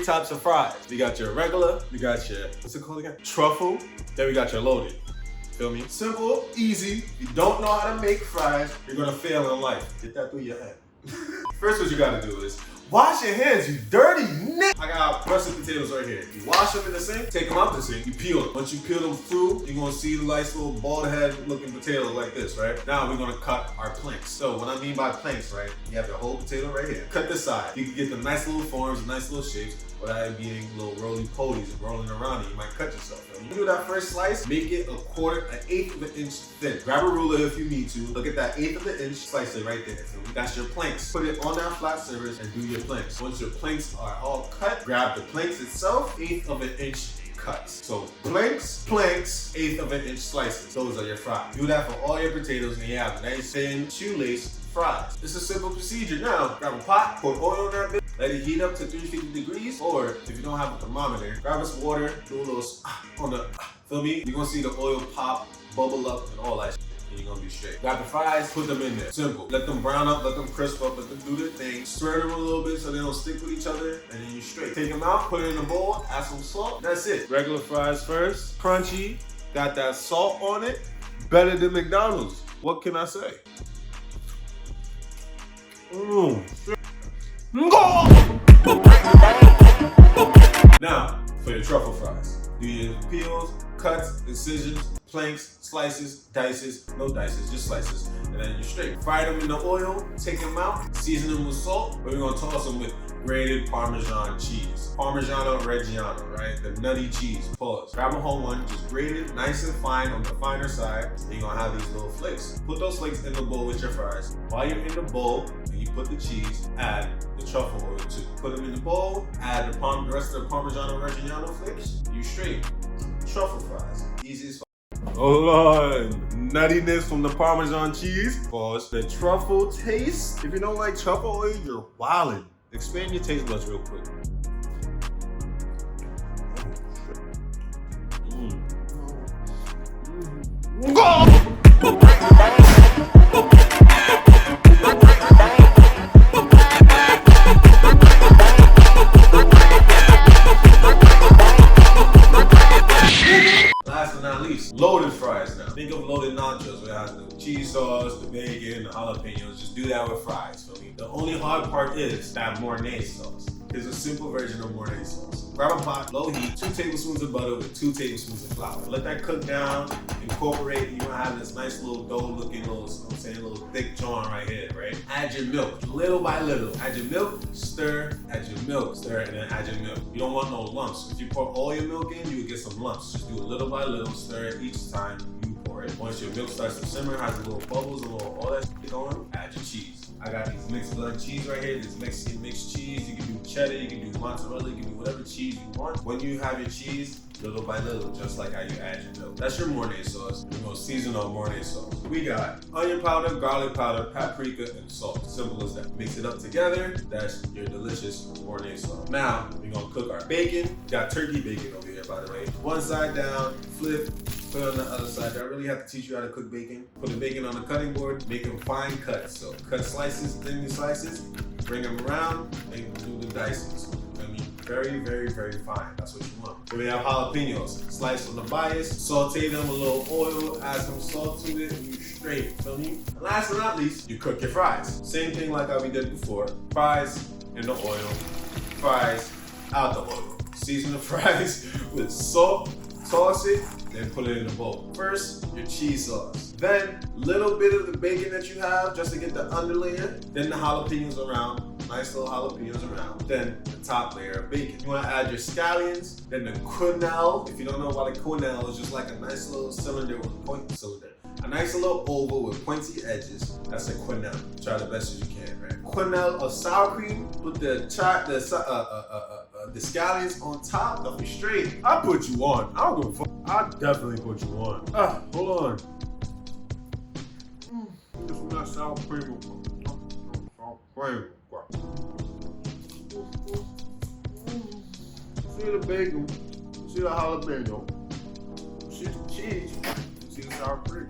types of fries. We got your regular, we got your, what's it called again? Truffle, then we got your loaded. Feel me? Simple, easy. If you don't know how to make fries, you're gonna fail in life. Get that through your head. First, what you gotta do is wash your hands, you dirty nigga. I got russet potatoes right here. You wash them in the sink, take them out the sink, you peel them. Once you peel them through, you're gonna see the nice little bald head looking potato like this, right? Now we're gonna cut our planks. So what I mean by planks, right? You have the whole potato right here. Cut the side. You can get the nice little forms, nice little shapes, without being little roly-polies and rolling around it. You might cut yourself. When you do that first slice, make it an eighth of an inch thin. Grab a ruler if you need to. Look at that eighth of an inch, slice it right there. So that's your planks. Put it on that flat surface and do your planks. Once your planks are all cut, grab the planks itself, eighth of an inch cuts. So planks, eighth of an inch slices. Those are your fries. Do that for all your potatoes and you have nice thin shoelace fries. It's a simple procedure. Now, grab a pot, pour oil on that bit, let it heat up to 350 degrees, or if you don't have a thermometer, grab some water, do a little on the, feel me? You're gonna see the oil pop, bubble up, and all that shit. And you're gonna be straight. Grab the fries, put them in there. Simple. Let them brown up, let them crisp up, let them do their thing. Stir them a little bit so they don't stick with each other, and then you're straight. Take them out, put it in a bowl, add some salt. That's it. Regular fries first, crunchy, got that salt on it, better than McDonald's. What can I say? Now, for your truffle fries. Do your peels, cuts, incisions, planks, slices, dices, no dices, just slices, and then you're straight. Fry them in the oil, take them out, season them with salt, but we're gonna toss them with grated Parmesan cheese. Parmigiano Reggiano, right? The nutty cheese, pause. Grab a whole one, just grate it nice and fine on the finer side, and you're gonna have these little flakes. Put those flakes in the bowl with your fries. While you're in the bowl, and you put the cheese, add the truffle oil too. Put them in the bowl, add the rest of the Parmigiano Reggiano flakes, you straight. Truffle fries, easy as fuck. Hold on, nuttiness from the Parmesan cheese. Pause. The truffle taste, if you don't like truffle oil, you're wildin'. Expand your taste buds real quick. Last but not least, loaded fries now. Think of loaded nachos where it has the cheese sauce, the bacon, the jalapenos. Just do that with fries, feel me? The only hard part is that Mornay sauce. It's a simple version of Mornay sauce. Grab a pot, low heat, 2 tablespoons of butter with 2 tablespoons of flour. Let that cook down, incorporate, you're gonna have this nice little dough looking little, little thick joint right here, right? Add your milk, little by little. Add your milk, stir, add your milk, stir, and then add your milk. You don't want no lumps. If you pour all your milk in, you would get some lumps. Just do it little by little, stir it each time you pour it. Once your milk starts to simmer, has a little bubbles, a little all that shit going, add your cheese. I got these mixed blood cheese right here, this Mexican mixed cheese. You can do cheddar, you can do mozzarella, you can do whatever cheese you want. When you have your cheese, little by little, just like how you add your milk. That's your Mornay sauce. We're gonna season our Mornay sauce. We got onion powder, garlic powder, paprika, and salt. Simple as that. Mix it up together. That's your delicious Mornay sauce. Now, we're gonna cook our bacon. Got turkey bacon over here, by the way. One side down, flip, put it on the other side. I really have to teach you how to cook bacon. Put the bacon on the cutting board, make them fine cuts. So cut slices, thin slices, bring them around, and do the dices. I mean, very, very, very fine. That's what you want. So we have jalapenos. Slice on the bias, saute them with a little oil, add some salt to it, and you straight. Feel me? And last but not least, you cook your fries. Same thing like how we did before. Fries in the oil, fries out the oil. Season the fries with salt, toss it, then put it in the bowl. First, your cheese sauce. Then, little bit of the bacon that you have just to get the underlayer. Then the jalapenos around. Nice little jalapenos around. Then the top layer of bacon. You want to add your scallions. Then the quenelle. If you don't know what a quenelle is, just like a nice little cylinder with a point cylinder. A nice little oval with pointy edges. That's a quenelle. Try the best as you can, right? Quenelle of sour cream. Put the scallions on top. Don't be straight. I put you on. I don't give a fuck. I definitely put you on. Hold on. This is not sour cream. See the bacon, see the jalapeno, see the cheese, see the sour cream.